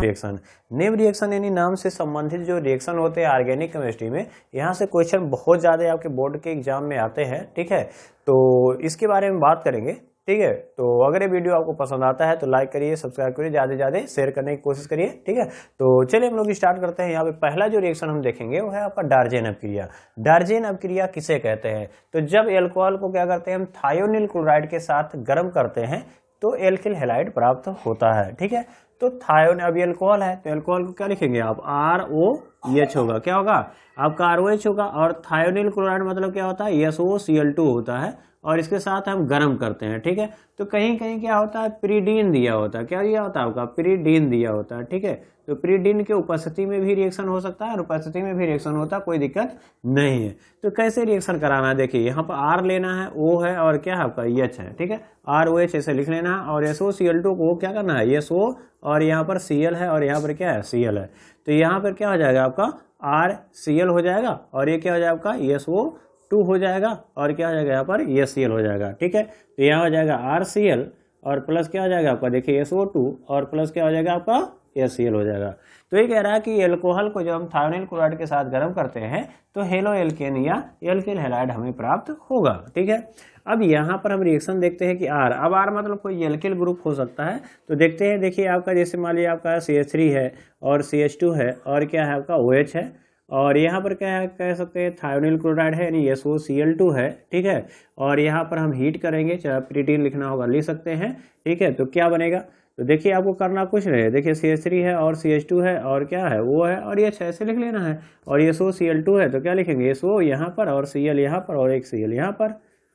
Reaction. Name reaction यानी नाम से संबंधित जो रिएक्शन होते हैं ऑर्गेनिक केमिस्ट्री में, यहाँ से क्वेश्चन बहुत ज़्यादा आपके बोर्ड के एग्जाम में आते हैं, ठीक है। तो इसके बारे में बात करेंगे, ठीक है। तो अगर ये वीडियो आपको पसंद आता है तो लाइक करिए, सब्सक्राइब करिए, ज़्यादा से ज़्यादा शेयर करने की कोशिश करिए, ठीक है। तो चलिए हम लोग स्टार्ट करते हैं। यहाँ पे पहला जो रिएक्शन हम देखेंगे वो है आपका डार्जेन अपक्रिया। डार्जेन अपक्रिया किसे कहते हैं? तो जब एल्कोहल को क्या करते हैं हम थायोनिल क्लोराइड के साथ गर्म करते हैं तो एल्किल हैलाइड प्राप्त होता है, ठीक है। तो थायोन अभी एल्कोहल है तो एल्कोहल को क्या लिखेंगे आप? ROH होगा, क्या होगा आपका? ROH होगा। और थायोनिल क्लोराइड मतलब क्या होता है? SOCl2 होता है और इसके साथ हम गर्म करते हैं, ठीक है। तो कहीं कहीं क्या होता है? प्रीडीन दिया होता है। क्या दिया होता है आपका? प्रीडीन दिया होता है, ठीक है। तो प्रीडीन के उपस्थिति में भी रिएक्शन हो सकता है और उपस्थिति में भी रिएक्शन होता है, कोई दिक्कत नहीं है। तो कैसे रिएक्शन कराना है? देखिए यहाँ पर R लेना है, O है और क्या है आपका? H है, ठीक है। ROH ऐसे लिख लेना है और SOCl2 को क्या करना है? SO और यहाँ पर Cl है और यहाँ पर क्या है? Cl है। तो यहाँ पर क्या हो जाएगा आपका? RCl हो जाएगा और ये क्या हो जाएगा आपका? SO2 हो जाएगा और क्या हो जाएगा यहाँ पर? Cl हो जाएगा, ठीक है। तो यहाँ हो जाएगा RCl और प्लस क्या हो जाएगा आपका? देखिए SO2 और प्लस क्या हो जाएगा आपका? Cl हो जाएगा। तो ये कह रहा है कि एल्कोहल को जब हम थायोनिल क्लोराइड के साथ गर्म करते हैं तो हेलो एल्केन या एल्किल हैलाइड हमें प्राप्त होगा, ठीक है। अब यहाँ पर हम रिएक्शन देखते हैं कि R, अब R मतलब कोई एल्किल ग्रुप हो सकता है। तो देखते हैं, देखिए आपका जैसे मान लीजिए आपका CH3 है और CH2 है और क्या है आपका? OH है और यहाँ पर क्या है कह सकते हैं? थायोनिल क्लोराइड है यानी SOCl2 है, ठीक है। और यहाँ पर हम हीट करेंगे, चाहे प्रीडीन लिखना होगा लिख सकते हैं, ठीक है। तो क्या बनेगा? तो देखिए आपको करना कुछ नहीं है, देखिए CH3 है और CH2 है और क्या है? वो है और ये ऐसे लिख लेना है और SOCl2 है तो क्या लिखेंगे? SO यहाँ पर और Cl यहाँ पर और एक Cl यहाँ पर,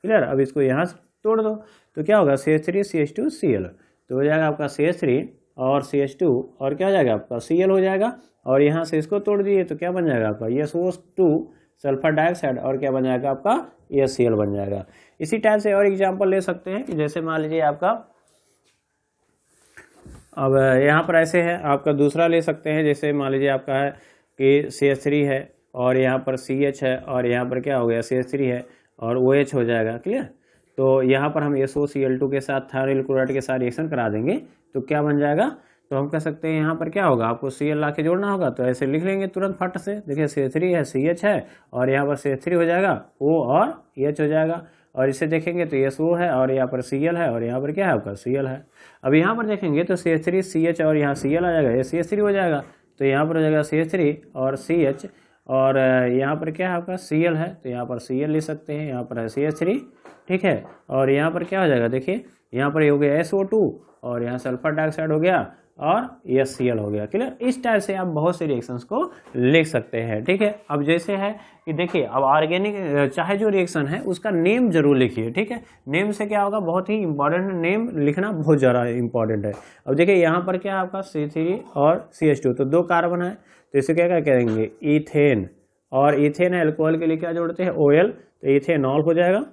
क्लियर। अब इसको यहाँ से तोड़ दो तो क्या होगा? CH3 CH2 Cl, तो हो जाएगा आपका CH3 और CH2 और क्या हो जाएगा आपका? Cl हो जाएगा और यहाँ से इसको तोड़ दिए तो क्या बन जाएगा आपका? SO2 सल्फर डाइऑक्साइड और क्या बन जाएगा आपका? Cl बन जाएगा। इसी टाइप से और एग्जाम्पल ले सकते हैं कि जैसे मान लीजिए आपका, अब यहाँ पर ऐसे है आपका दूसरा ले सकते हैं, जैसे मान लीजिए आपका है कि CH3 है और यहाँ पर CH है और यहाँ पर क्या हो गया? CH3 है और OH हो जाएगा, क्लियर। तो यहाँ पर हम SOCl2 के साथ थायोनिल क्लोराइड के साथ रिएक्शन करा देंगे तो क्या बन जाएगा? तो हम कह सकते हैं यहाँ पर क्या होगा? आपको Cl ला के जोड़ना होगा तो ऐसे लिख लेंगे तुरंत फट से। देखिए CH3 है, CH है और यहाँ पर CH3 हो जाएगा, O और H हो जाएगा और इसे देखेंगे तो SO है और यहाँ पर Cl है और यहाँ पर क्या है आपका? Cl है। अब यहाँ पर देखेंगे तो CH3 CH और यहाँ Cl आ जाएगा, ये CH3 हो जाएगा तो यहाँ पर हो जाएगा CH3 और CH और यहाँ पर क्या है आपका? Cl है तो यहाँ पर Cl ले सकते हैं, यहाँ पर है CH3, ठीक है। और यहाँ पर क्या हो जाएगा? देखिए यहाँ पर हो गया SO2 और यहाँ सल्फर डाइऑक्साइड हो गया और Cl हो गया, क्लियर। इस टाइप से आप बहुत से रिएक्शंस को लिख सकते हैं, ठीक है। अब जैसे है कि देखिए अब ऑर्गेनिक चाहे जो रिएक्शन है उसका नेम जरूर लिखिए, ठीक है। नेम से क्या होगा? बहुत ही इंपॉर्टेंट, नेम लिखना बहुत ज़्यादा इंपॉर्टेंट है। अब देखिए यहाँ पर क्या है आपका? C3 और CH2 तो 2 कार्बन है तो इसे क्या क्या करेंगे? इथेन, और इथेन एल्कोहल के लिए क्या जोड़ते हैं? OL, तो इथेनॉल हो जाएगा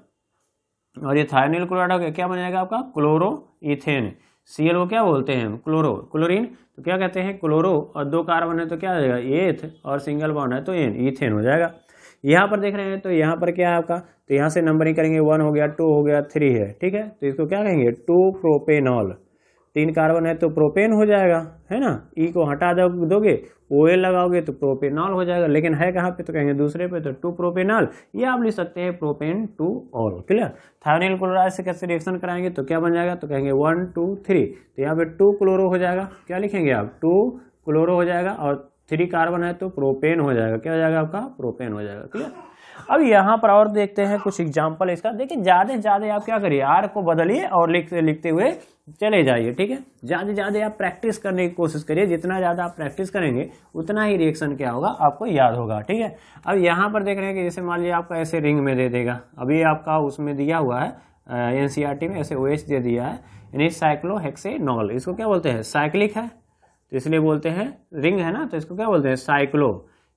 और ये थायोनिल क्लोराइड हो गया, क्या बन जाएगा आपका? Chloro ethane. Cl को क्या बोलते हैं हम? क्लोरीन, तो क्या कहते हैं? क्लोरो, और 2 कार्बन है तो क्या हो जाएगा? एथ और सिंगल बॉन्ड है तो एन, इथेन हो जाएगा। यहाँ पर देख रहे हैं तो यहाँ पर क्या है आपका? तो यहाँ से नंबरिंग करेंगे, 1 हो गया, 2 हो गया, 3 है, ठीक है। तो इसको क्या कहेंगे? 2 प्रोपेनॉल। 3 कार्बन है तो प्रोपेन हो जाएगा, है ना। E को हटा दोगे, OL लगाओगे तो प्रोपेनॉल हो जाएगा, लेकिन है कहाँ पे? तो कहेंगे दूसरे पे, तो 2 प्रोपेनॉल, ये आप लिख सकते हैं propane 2 all, clear. Thionyl chloride से कैसे रिएक्शन कराएंगे तो क्या बन जाएगा? तो कहेंगे 1 2 3, तो यहाँ पे 2 क्लोरो हो जाएगा, क्या लिखेंगे आप? 2 क्लोरो हो जाएगा और 3 कार्बन है तो प्रोपेन हो जाएगा, क्या हो जाएगा आपका? प्रोपेन हो जाएगा, क्लियर। अब यहाँ पर और देखते हैं कुछ एग्जाम्पल इसका। देखिए ज़्यादा से ज़्यादा आप क्या करिए? R को बदलिए और लिखते हुए चले जाइए, ठीक है। ज़्यादा से ज़्यादा आप प्रैक्टिस करने की कोशिश करिए, जितना ज़्यादा आप प्रैक्टिस करेंगे उतना ही रिएक्शन क्या होगा? आपको याद होगा, ठीक है। अब यहाँ पर देख रहे हैं कि जैसे मान लीजिए आपका ऐसे रिंग में दे देगा, अभी आपका उसमें दिया हुआ है NCERT में ऐसे OH दे दिया है, यानी साइक्लोहेक्सेनॉल। इसको क्या बोलते हैं? साइक्लिक है तो इसलिए बोलते हैं, रिंग है ना तो इसको क्या बोलते हैं? साइक्लो।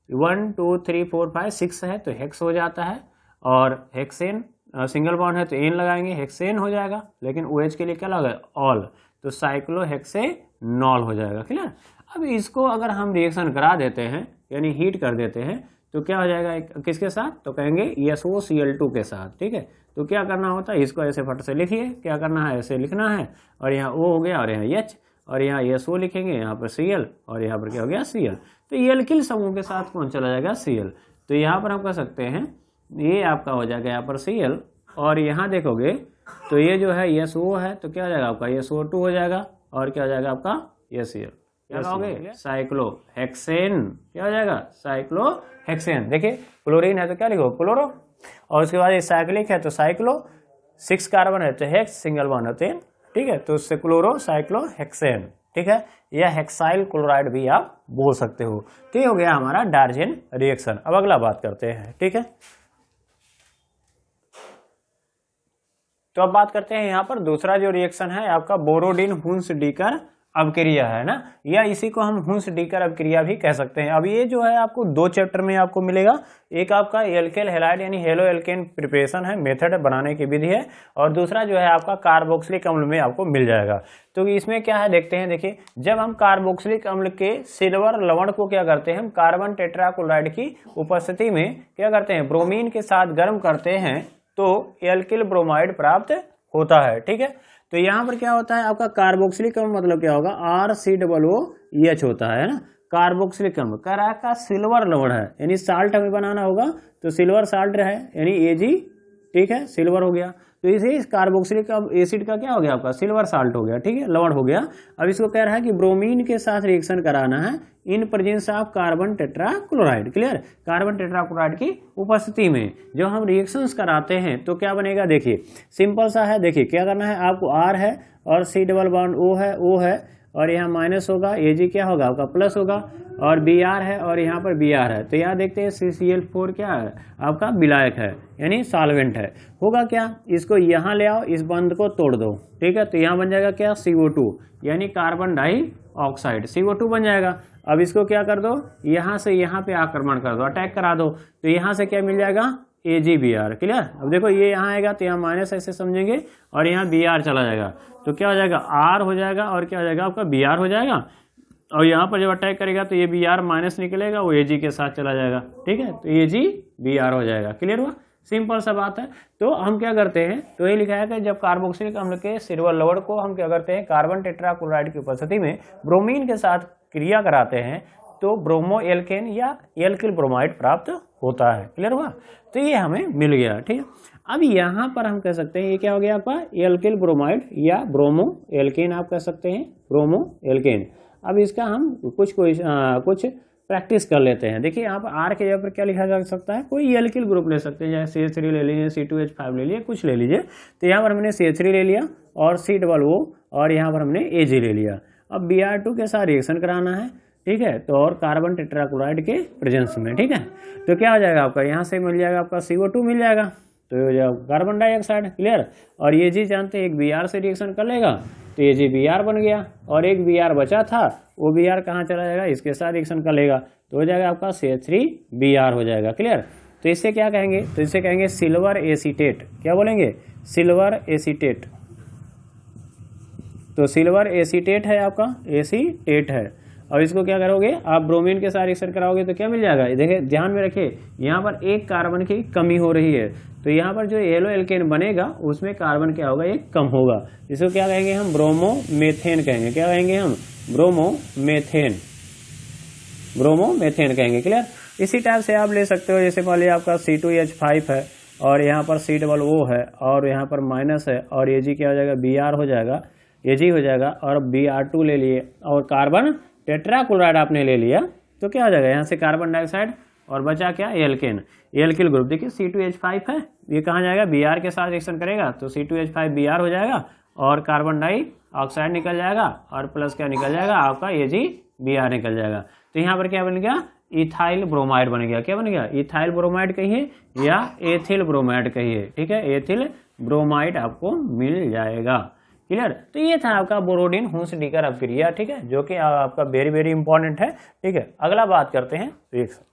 1 2 3 4 5 6 है तो हेक्स हो जाता है, और हेक्सेन सिंगल बॉन्ड है तो एन लगाएंगे, हेक्सेन हो जाएगा, लेकिन OH के लिए क्या लगा? ऑल, तो साइक्लोहेक्सेनॉल हो जाएगा, क्लियर। अब इसको अगर हम रिएक्शन करा देते हैं यानी हीट कर देते हैं तो क्या हो जाएगा? किसके साथ? तो कहेंगे SOCl2 के साथ, ठीक है। तो क्या करना होता है? इसको ऐसे फट से लिखिए, क्या करना है? ऐसे लिखना है और यहाँ O हो गया और यहाँ H, और यहाँ SO लिखेंगे, यहाँ पर Cl और यहाँ पर क्या हो गया Cl। तो ये एल्किल समूह के साथ कौन चला जाएगा Cl। तो यहाँ पर हम कह सकते हैं ये आपका हो जाएगा यहाँ पर Cl और यहाँ देखोगे तो ये जो है SO है तो क्या हो जाएगा आपका SO2 हो जाएगा और क्या हो जाएगा आपका ये Cl। क्या कहोगे साइक्लोहेक्सेन, क्या हो जाएगा साइक्लोहेक्सेन। देखिए क्लोरीन है तो क्या लिखो क्लोरो और उसके बाद ये साइक्लिक है तो साइक्लो, 6 कार्बन है तो हेक्स, सिंगल बॉन्ड होते हैं, ठीक है, तो उससे क्लोरो साइक्लोहेक्सेन, ठीक है, या हेक्साइल क्लोराइड भी आप बोल सकते हो। तो ये हो गया हमारा डार्जेन रिएक्शन। अब अगला बात करते हैं, ठीक है। तो अब बात करते हैं यहाँ पर दूसरा जो रिएक्शन है आपका बोरोडिन हुंस डीकर अवक्रिया है ना, या इसी को हम हुंस डीकर अवक्रिया भी कह सकते हैं। अब ये जो है आपको 2 चैप्टर में आपको मिलेगा, एक आपका एल्केल हैलाइड यानी हेलो एल्केन प्रिपरेशन है, मेथड बनाने की विधि है, और दूसरा जो है आपका कार्बोक्सिलिक अम्ल में आपको मिल जाएगा। तो इसमें क्या है देखते हैं। देखिए जब हम कार्बोक्सिलिक अम्ल के सिल्वर लवण को क्या करते हैं, हम कार्बन टेट्राक्लोराइड की उपस्थिति में क्या करते हैं, ब्रोमीन के साथ गर्म करते हैं तो एल्किल ब्रोमाइड प्राप्त होता है, ठीक है। तो यहाँ पर क्या होता है आपका कार्बोक्सिलिक अम्ल मतलब क्या होगा RCOOH होता है ना, कार्बोक्सिलिक अम्ल करा का सिल्वर लवण है यानी साल्ट हमें बनाना होगा तो सिल्वर साल्ट है यानी Ag, ठीक है, सिल्वर हो गया। तो इसे इस कार्बोक्सिलिक एसिड का क्या हो गया आपका सिल्वर साल्ट हो गया, ठीक है, लवण हो गया। अब इसको कह रहा है कि ब्रोमीन के साथ रिएक्शन कराना है in presence of carbon tetrachloride, clear, carbon tetrachloride की उपस्थिति में जो हम रिएक्शंस कराते हैं तो क्या बनेगा। देखिए सिंपल सा है, देखिए क्या करना है आपको, R है और C डबल बॉन्ड O है और यहाँ माइनस होगा, Ag क्या होगा आपका प्लस होगा, और Br है और यहाँ पर Br है। तो यहाँ देखते हैं CCl4 क्या है आपका विलायक है यानी सॉल्वेंट है। होगा क्या, इसको यहाँ ले आओ, इस बंध को तोड़ दो, ठीक है, तो यहाँ बन जाएगा क्या CO2 यानी कार्बन डाइऑक्साइड, CO2 बन जाएगा। अब इसको क्या कर दो, यहाँ से यहाँ पे आक्रमण कर दो, अटैक करा दो, तो यहाँ से क्या मिल जाएगा AgBr, क्लियर। अब देखो ये यहाँ आएगा तो यहाँ माइनस ऐसे समझेंगे और यहाँ Br चला जाएगा तो क्या हो जाएगा R हो जाएगा और क्या हो जाएगा आपका Br हो जाएगा। और यहाँ पर जब अटैक करेगा तो ये Br माइनस निकलेगा, वो Ag के साथ चला जाएगा, ठीक है, तो AgBr हो जाएगा, क्लियर हुआ, सिंपल सा बात है। तो हम क्या करते हैं, तो ये लिखा है कि जब कार्बोक्सिलिक अम्ल के सिल्वर लवण को हम क्या करते हैं कार्बन टेट्राक्लोराइड की उपस्थिति में ब्रोमीन के साथ क्रिया कराते हैं तो ब्रोमो एल्केन या एल्किल ब्रोमाइड प्राप्त होता है, क्लियर हुआ। तो ये हमें मिल गया, ठीक है। अब यहाँ पर हम कह सकते हैं ये क्या हो गया आपका एल्किल ब्रोमाइड या ब्रोमो एल्केन आप कह सकते हैं, ब्रोमो एल्केन। अब इसका हम कुछ प्रैक्टिस कर लेते हैं। देखिए यहाँ पर R के जगह पर क्या लिखा जा सकता है, कोई एल्किल ग्रुप ले सकते हैं, जैसे CH3 ले लीजिए, C2H5 ले लीजिए, कुछ ले लीजिए। तो यहाँ पर हमने CH3 ले लिया और C और यहाँ पर हमने Ag ले लिया। अब Br2 के साथ रिएक्शन कराना है, ठीक है, तो और कार्बन टेट्राक्लोराइड के प्रेजेंस में, ठीक है, तो क्या हो जाएगा आपका, यहाँ से मिल जाएगा आपका CO2 मिल जाएगा, तो हो जाएगा कार्बन डाइऑक्साइड, क्लियर। और ये जी जानते हैं एक Br से रिएक्शन कर लेगा तो ये जी Br बन गया, और एक Br बचा था वो Br कहाँ चला जाएगा, इसके साथ रिएक्शन कर लेगा तो हो जाएगा आपका CH3Br हो जाएगा, क्लियर। तो इससे क्या कहेंगे, तो इससे कहेंगे सिल्वर एसीटेट, क्या बोलेंगे सिल्वर एसीटेट। तो सिल्वर एसीटेट है आपका, एसीटेट है। और इसको क्या करोगे आप ब्रोमीन के साथ रिएक्शन कराओगे तो क्या मिल जाएगा, देखिए ध्यान में रखिए यहाँ पर एक कार्बन की कमी हो रही है तो यहाँ पर जो येलो एल्केन बनेगा उसमें कार्बन क्या होगा, एक कम होगा। इसको क्या कहेंगे हम ब्रोमोमेथेन कहेंगे, क्या कहेंगे हम ब्रोमोमेथेन, ब्रोमोमेथेन कहेंगे, क्लियर। इसी टाइप से आप ले सकते हो, जैसे मान लीजिए आपका C2H5 है और यहाँ पर COO है और यहाँ पर माइनस है और Ag क्या हो जाएगा Br हो जाएगा, Ag हो जाएगा, और Br2 ले लिए और कार्बन टेट्राक्लोराइड आपने ले लिया तो क्या हो जाएगा, यहाँ से कार्बन डाइऑक्साइड और बचा क्या एल्केन, एल्किल ग्रुप। देखिए C2H5 है, ये कहाँ जाएगा Br के साथ रिएक्शन करेगा तो C2H5Br हो जाएगा और कार्बन डाइऑक्साइड निकल जाएगा और प्लस क्या निकल जाएगा आपका AgBr निकल जाएगा। तो यहाँ पर क्या बन गया, इथाइल ब्रोमाइड बन गया, क्या बन गया, इथाइल ब्रोमाइड कहिए या एथिल ब्रोमाइड कहिए, ठीक है, एथिल ब्रोमाइड आपको मिल जाएगा, क्लियर। तो ये था आपका बोरोडिन हुंस डीकर अवक्रिया, ठीक है, जो कि आपका वेरी वेरी इंपॉर्टेंट है, ठीक है। अगला बात करते हैं रिएक्शन।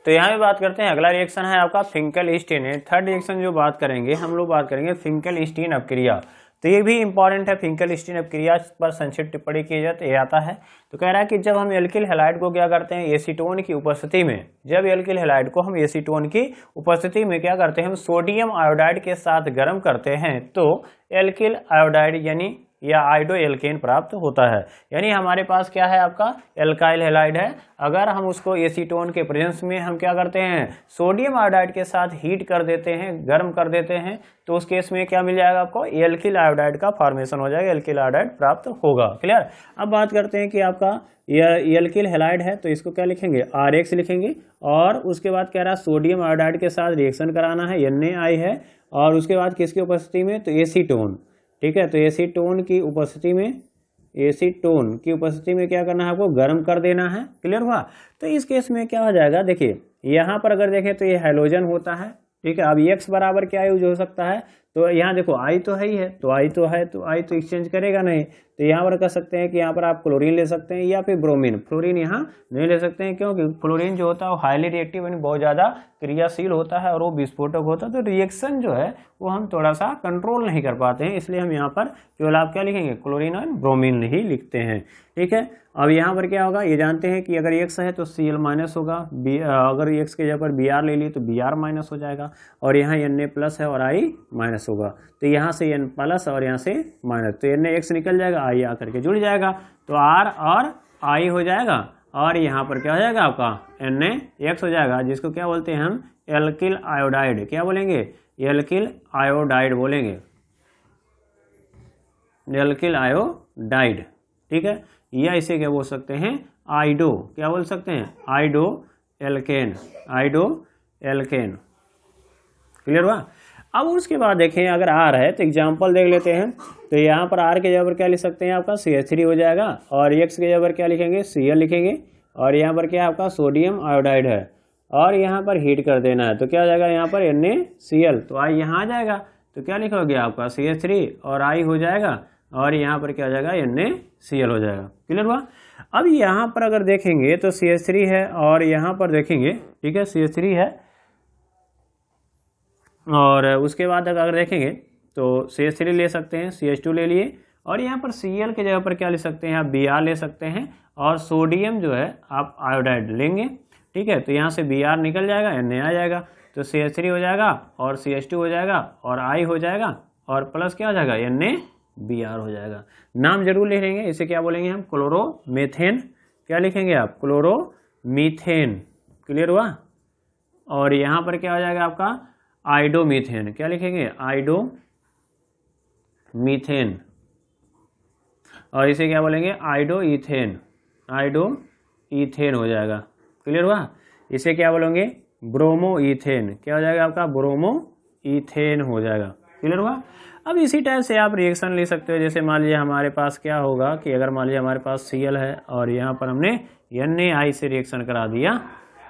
तो यहाँ भी बात करते हैं, अगला रिएक्शन है आपका फिंकेल-स्टीन। थर्ड रिएक्शन जो बात करेंगे हम लोग बात करेंगे फिंकेल-स्टीन अवक्रिया। तो ये भी इंपॉर्टेंट है, फिंकेलस्टीन अपक्रिया पर संक्षिप्त टिप्पणी की जाए तो ये आता है। तो कह रहा है कि जब हम एल्किल हैलाइड को क्या करते हैं, एसीटोन की उपस्थिति में, जब एल्किल हैलाइड को हम एसीटोन की उपस्थिति में क्या करते हैं, हम सोडियम आयोडाइड के साथ गर्म करते हैं तो एल्किल आयोडाइड यानी या आयोडो एल्केन प्राप्त होता है। यानी हमारे पास क्या है, आपका एल्काइल हैलाइड है, अगर हम उसको एसीटोन के प्रेजेंस में हम क्या करते हैं, सोडियम आयोडाइड के साथ हीट कर देते हैं, गर्म कर देते हैं, तो उस केस में क्या मिल जाएगा आपको, एल्किल आयोडाइड का फॉर्मेशन हो जाएगा, एल्किल आयोडाइड प्राप्त होगा। क्लियर। अब बात करते हैं कि आपका यह एल्किल हैलाइड है तो इसको क्या लिखेंगे, RX लिखेंगे, और उसके बाद कह रहा है सोडियम आयोडाइड के साथ रिएक्शन कराना है, Na है, और उसके बाद किसकी उपस्थिति में, तो एसीटोन। ठीक है, तो एसीटोन की उपस्थिति में क्या करना है, आपको गर्म कर देना है। क्लियर हुआ। तो इस केस में क्या हो जाएगा, देखिए यहाँ पर अगर देखें तो ये हैलोजन होता है। ठीक है, अब X बराबर क्या यूज हो सकता है, तो यहाँ देखो I तो है ही है, तो I तो एक्सचेंज करेगा नहीं, तो यहाँ पर कर सकते हैं कि यहाँ पर आप क्लोरीन ले सकते हैं या फिर ब्रोमीन। फ्लोरीन यहाँ नहीं ले सकते हैं, क्योंकि फ्लोरीन जो होता है वो हाईली रिएक्टिव यानी बहुत ज़्यादा क्रियाशील होता है और वो विस्फोटक होता है, तो रिएक्शन जो है वो हम थोड़ा सा कंट्रोल नहीं कर पाते हैं, इसलिए हम यहाँ पर केवल आप क्या लिखेंगे, क्लोरीन और ब्रोमीन ही लिखते हैं। ठीक है, अब यहाँ पर क्या होगा, ये जानते हैं कि अगर X है तो Cl माइनस होगा, अगर X के जगह पर Br ले लिए तो Br माइनस हो जाएगा, और यहाँ Na प्लस है और I माइनस होगा, तो यहाँ से N प्लस और यहाँ से माइनस, तो NaX निकल जाएगा, I आकर के जुड़ जाएगा, तो R और I हो जाएगा, और यहाँ पर क्या हो जाएगा आपका NaX हो जाएगा, जिसको क्या बोलते हैं हम, एल्किल आयोडाइड। क्या बोलेंगे, एल्किल आयोडाइड बोलेंगे, एल्किल आयोडाइड। ठीक है, या इसे क्या बोल सकते हैं, आइडो, क्या बोल सकते हैं, आइडो एल्केन, आइडो एल्केन। क्लियर हुआ। अब उसके बाद देखें अगर R है तो एग्जांपल देख लेते हैं, तो यहाँ पर R के जगह पर क्या लिख सकते हैं, आपका CH3 हो जाएगा, और X के जगह पर क्या लिखेंगे, Cl लिखेंगे, और यहाँ पर क्या है आपका सोडियम आयोडाइड है, और यहाँ पर हीट कर देना है, तो क्या हो जाएगा यहाँ पर NaCl, तो I यहाँ आ जाएगा, तो क्या लिखोगे आपका CH3 और I हो जाएगा, और यहाँ पर क्या हो जाएगा, NaCl हो जाएगा। क्लियर हुआ। अब यहाँ पर अगर देखेंगे तो CH3 है, और यहाँ पर देखेंगे, ठीक है, CH3 है, और उसके बाद अगर देखेंगे तो CH3 ले सकते हैं, CH2 ले लिए, और यहाँ पर Cl के जगह पर क्या ले सकते हैं, आप Br ले सकते हैं, और सोडियम जो है आप आयोडाइड लेंगे। ठीक है, तो यहाँ से Br निकल जाएगा, Na आ जाएगा, तो CH3 हो जाएगा और CH2 हो जाएगा और I हो जाएगा, और प्लस क्या हो जाएगा, NaBr हो जाएगा। नाम जरूर ले लेंगे, इसे क्या बोलेंगे हम, क्लोरोमेथेन। क्या लिखेंगे आप, क्लोरोमीथेन। क्लियर हुआ। और यहाँ पर क्या हो जाएगा आपका, आइडोमीथेन। क्या लिखेंगे, आइडोमीथेन, और इसे क्या बोलेंगे, आइडोईथेन, आइडोईथेन हो जाएगा। क्लियर हुआ। इसे क्या बोलेंगे, ब्रोमोईथेन। क्या हो जाएगा आपका, ब्रोमोईथेन हो जाएगा। क्लियर हुआ। अब इसी टाइप से आप रिएक्शन ले सकते हो, जैसे मान लीजिए हमारे पास क्या होगा कि अगर मान लीजिए हमारे पास Cl है और यहाँ पर हमने Na से रिएक्शन करा दिया।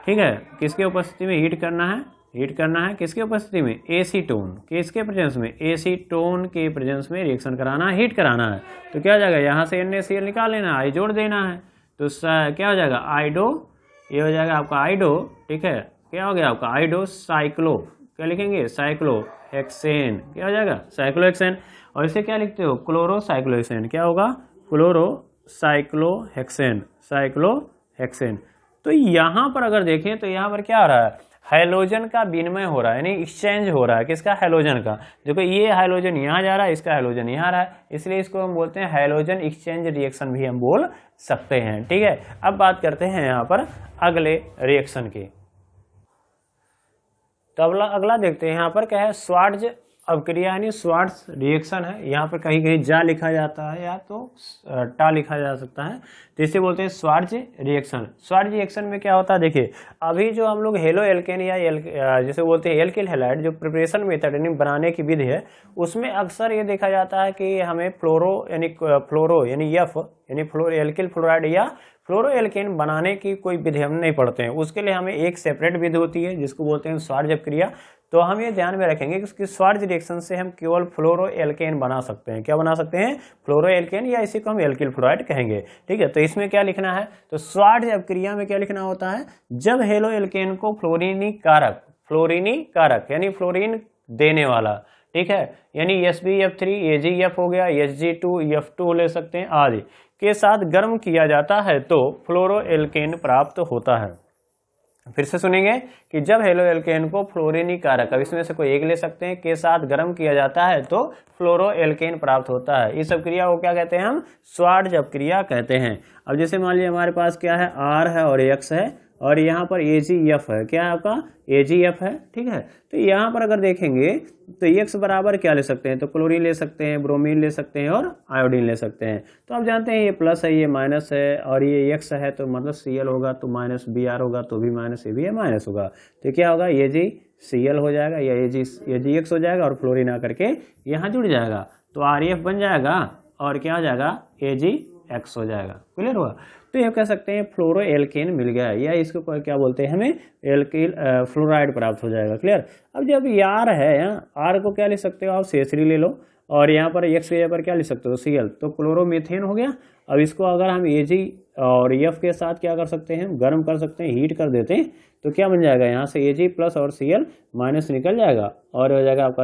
ठीक है, किसके उपस्थिति में हीट करना है, हीट करना है किसके उपस्थिति में, एसीटोन, किसके प्रेजेंस में, एसीटोन के प्रेजेंस में रिएक्शन कराना है, हीट कराना है, तो क्या हो जाएगा, यहाँ से NaCl निकाल लेना है, I जोड़ देना है, तो क्या हो जाएगा, आइडो, ये हो जाएगा आपका आइडो। ठीक है, क्या हो गया आपका, आइडो साइक्लो, क्या लिखेंगे, साइक्लोहेक्सेन। क्या हो जाएगा, साइक्लोहेक्सेन। और इसे क्या लिखते हो, क्लोरोसाइक्लोहेक्सेन। क्या होगा, क्लोरोसाइक्लोहेक्सेन, साइक्लोहेक्सेन। तो यहाँ पर अगर देखें तो यहाँ पर क्या हो रहा है, हाइलोजन का विनिमय हो रहा है, यानी एक्सचेंज हो रहा है, किसका, हाइलोजन का। देखो ये हाइलोजन यहाँ जा रहा है, इसका हाइलोजन यहाँ आ रहा है, इसलिए इसको हम बोलते हैं हाइलोजन एक्सचेंज रिएक्शन भी हम बोल सकते हैं। ठीक है, अब बात करते हैं यहाँ पर अगले रिएक्शन की। तो अगला देखते हैं, यहाँ पर क्या है, स्वार्ट्ज अवक्रिया यानी स्वार्ट्ज रिएक्शन है। यहाँ पर कहीं कहीं जा लिखा जाता है या तो टा लिखा जा सकता है, तो इसे बोलते हैं स्वार्ट्ज रिएक्शन। स्वार्ट्ज रिएक्शन में क्या होता है, देखिए अभी जो हम लोग हेलो एल्केन या जैसे बोलते हैं एल्किल हैलाइड, जो प्रिपरेशन मेथड यानी बनाने की विधि है, उसमें अक्सर ये देखा जाता है कि हमें फ्लोरो यानी F यानी एल्किल फ्लोराइड या फ्लोरो एल्केन बनाने की कोई विधि हम नहीं पढ़ते हैं। उसके लिए हमें एक सेपरेट विधि होती है जिसको बोलते हैं स्वार्ट्ज अवक्रिया। तो हम ये ध्यान में रखेंगे कि स्वार्ट्ज रिएक्शन से हम केवल फ्लोरो एल्केन बना सकते हैं। क्या बना सकते हैं, फ्लोरो एल्केन, या इसी को हम एल्किल फ्लोराइड कहेंगे। ठीक है, तो इसमें क्या लिखना है, तो स्वार्ट्ज अवक्रिया में क्या लिखना होता है, जब हेलो एल्केन को फ्लोरीनी कारक यानी फ्लोरीन देने वाला, ठीक है, यानी SbF3 AgF हो गया, Hg2F2 ले सकते हैं आदि के साथ गर्म किया जाता है तो फ्लोरोएल्केन प्राप्त होता है। फिर से सुनेंगे कि जब हेलोएल्केन को फ्लोरीनी कारक, अब इसमें से कोई एक ले सकते हैं, के साथ गर्म किया जाता है तो फ्लोरोएल्केन प्राप्त होता है। इस सब क्रिया को क्या कहते हैं हम? श्वार्ट्ज क्रिया कहते हैं। अब जैसे मान लीजिए हमारे पास क्या है, R है और X है और यहाँ पर AgF है, क्या है आपका? AgF है, ठीक है। तो यहाँ पर अगर देखेंगे तो X बराबर क्या ले सकते हैं? तो क्लोरीन ले सकते हैं, ब्रोमीन ले सकते हैं और आयोडीन ले सकते हैं। तो आप जानते हैं ये प्लस है, ये माइनस है और ये X है तो मतलब Cl होगा तो माइनस Br होगा तो भी माइनस, ये भी है माइनस होगा, तो क्या होगा? AgCl हो जाएगा या AgX हो जाएगा और फ्लोरीन आकर के यहाँ जुड़ जाएगा तो ReF बन जाएगा और क्या हो जाएगा? AgX हो जाएगा। क्लियर हुआ? तो ये कह सकते हैं फ्लोरोएल्केन मिल गया है, या इसको क्या बोलते हैं, हमें एल्किल फ्लोराइड प्राप्त हो जाएगा। क्लियर? अब जब R है, R को क्या ले सकते हो आप? CH3 ले लो और यहाँ पर X की जगह पर क्या ले सकते हो? Cl, तो क्लोरोमीथेन हो गया। अब इसको अगर हम Ag और F के साथ क्या कर सकते हैं? गर्म कर सकते हैं, हीट कर देते हैं, तो क्या बन जाएगा? यहाँ से Ag प्लस और Cl माइनस निकल जाएगा और हो जाएगा आपका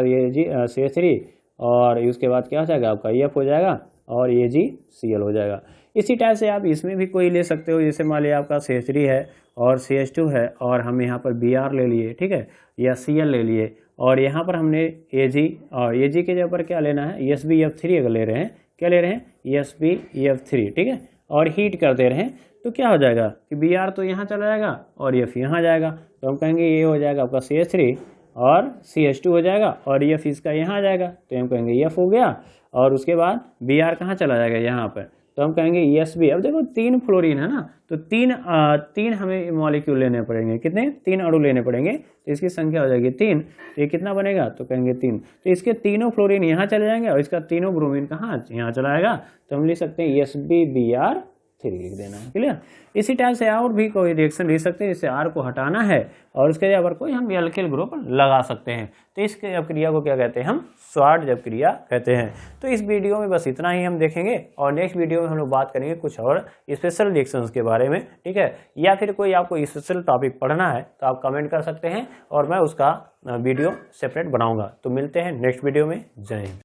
CH3 और उसके बाद क्या हो जाएगा? आपका F हो जाएगा और AgCl हो जाएगा। इसी टाइप से आप इसमें भी कोई ले सकते हो, जैसे मान लिया आपका CH3 है और CH2 है और हम यहाँ पर Br ले लिए, ठीक है, या Cl ले लिए और यहाँ पर हमने Ag और Ag के जगह पर क्या लेना है? SbF3 अगर ले रहे हैं, क्या ले रहे हैं? SbF3, ठीक है, और हीट कर दे रहे हैं तो क्या हो जाएगा कि Br तो यहाँ चला जाएगा और F यहाँ जाएगा, तो हम कहेंगे ये हो जाएगा आपका CH3 और CH2 हो जाएगा और F इसका यहाँ आ जाएगा तो हम कहेंगे F हो गया और उसके बाद Br कहाँ चला जाएगा? यहाँ पर, तो हम कहेंगे Sb। अब देखो 3 फ्लोरीन है ना, तो तीन हमें मॉलिक्यूल लेने पड़ेंगे, कितने? 3 अणु लेने पड़ेंगे, तो इसकी संख्या हो जाएगी 3, तो ये कितना बनेगा? तो कहेंगे 3, तो इसके तीनों फ्लोरीन यहाँ चले जाएंगे और इसका तीनों ब्रोमीन कहाँ? यहाँ चला आएगा, तो हम लिख सकते हैं SbBr3 लिख देना है। क्लियर? इसी टाइप से और भी कोई रिएक्शन लिख सकते हैं, जैसे R को हटाना है और उसके जगह पर कोई हम एल्किल ग्रुप लगा सकते हैं, तो इस क्रिया को क्या कहते हैं? हम श्वार्ट्ज क्रिया कहते हैं। तो इस वीडियो में बस इतना ही हम देखेंगे और नेक्स्ट वीडियो में हम लोग बात करेंगे कुछ और स्पेशल रिएक्शंस के बारे में, ठीक है, या फिर कोई आपको स्पेशल टॉपिक पढ़ना है तो आप कमेंट कर सकते हैं और मैं उसका वीडियो सेपरेट बनाऊंगा। तो मिलते हैं नेक्स्ट वीडियो में। जय हिंद।